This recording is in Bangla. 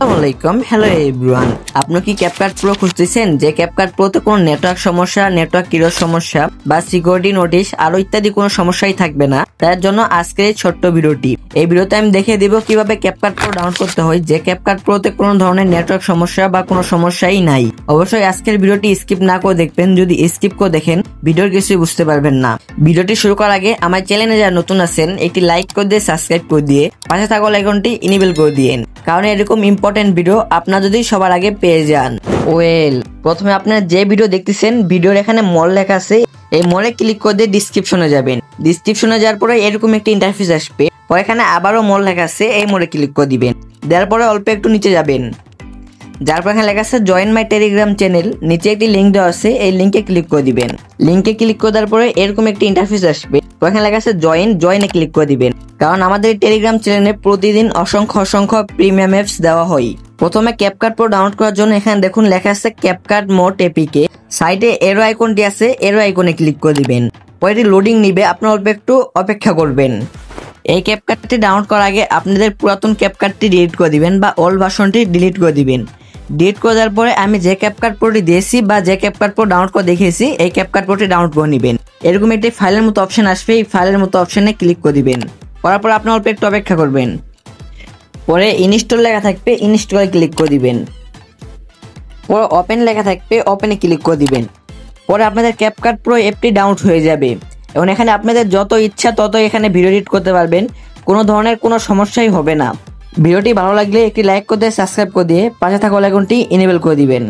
আসসালামাইকুম, হ্যালো এভরিওয়ান। আপনি কি ক্যাপকাট প্রো খুঁজতেছেন? যে ক্যাপকাট প্রোতে কোনো নেটওয়ার্ক সমস্যা, নেটওয়ার্ক কিরোর সমস্যা বা সিকিউরিটি নোটিশ আরো ইত্যাদি কোনো সমস্যাই থাকবে না। তার জন্য আজকের এই ছোট্ট ভিডিওটি। এই ভিডিওতে আমি দেখিয়ে দিব কিভাবে ক্যাপকাট প্রো ডাউনলোড করতে হয়, যে ক্যাপকাট প্রোতে কোনো ধরনের নেটওয়ার্ক সমস্যা বা কোনো সমস্যাই নাই। অবশ্যই আজকের ভিডিওটি স্কিপ না করে দেখবেন। যদি স্কিপ করে দেখেন ভিডিওর কিছুই বুঝতে পারবেন না। ভিডিওটি শুরু করার আগে আমার চ্যানেলে যারা নতুন আছেন একটি লাইক করে দিয়ে সাবস্ক্রাইব করে দিয়ে পাশে থাকা আইকনটি ইনেবল করে দিয়েন, কারণ এরকম ইম্পর্টেন্ট ভিডিও আপনারা যদি সবার আগে পেয়ে যান। প্রথমে আপনারা যে ভিডিও দেখতেছেন ভিডিওর এখানে মল লেখা আছে, এই মলে ক্লিক করে দিয়ে ডিসক্রিপশনে যাবেন। ডিসক্রিপশনে যাওয়ার পরে এরকম একটি ইন্টারফেস আসবে, পরে এখানে আবারও মল লেখা আছে, এই মলে ক্লিক করে দিবেন। দেওয়ার পরে অল্প একটু নিচে যাবেন, যার পর এখানে লেখা আছে জয়েন মাই টেলিগ্রাম চ্যানেল, নিচে একটি লিঙ্ক দেওয়া আছে, এই লিঙ্কে ক্লিক করে দিবেন। লিঙ্কে ক্লিক করে দেওয়ার পরে এরকম একটি ইন্টারফেস আসবে, এখানে লেখা আছে জয়েনে ক্লিক করে দিবেন। কারণ আমাদের টেলিগ্রাম চ্যানেলে প্রতিদিন অসংখ্য প্রিমিয়াম অ্যাপস দেওয়া হয়। প্রথমে ক্যাপকাট প্রো ডাউনলোড করার জন্য এখানে দেখুন লেখা আছে ক্যাপকাট মোড এপিকে, সাইডে এরো আইকনটি আছে, এরো আইকনে ক্লিক করে দিবেন। পরে এটি লোডিং নিবে, আপনারা অল্প একটু অপেক্ষা করবেন। এই ক্যাপকাটটি ডাউনলোড করার আগে আপনাদের পুরাতন ক্যাপকাটটি ডিলিট করে দিবেন বা ওল্ড ভার্সনটি ডিলিট করে দিবেন। ডিলিট করে দেওয়ার পরে আমি যে ক্যাপকাট প্রোটি দিয়েছি বা যে ক্যাপকাট প্রো ডাউনলোড করে দেখিয়েছি এই ক্যাপকাট প্রোটি ডাউনলোড করে নেবেন। এরকম একটি ফাইলের মতো অপশন আসবে, এই ফাইলের মতো অপশনে ক্লিক করে দিবেন। করার পর আপনি অল্প একটু অপেক্ষা করবেন। পরে ইনস্টল লেখা থাকবে, ইনস্টলে ক্লিক করে দিবেন। পরে ওপেন লেখা থাকবে, ওপেনে ক্লিক করে দিবেন। পরে আপনাদের ক্যাপকাট প্রো অ্যাপটি ডাউনলোড হয়ে যাবে এবং এখানে আপনাদের যত ইচ্ছা তত এখানে ভিডিও এডিট করতে পারবেন, কোনো ধরনের কোনো সমস্যাই হবে না। ভিডিওটি ভালো লাগলে একটি লাইক করে দিয়ে সাবস্ক্রাইব করে দিয়ে পাশে থাকা আইকনটি ইনেবল করে দিবেন।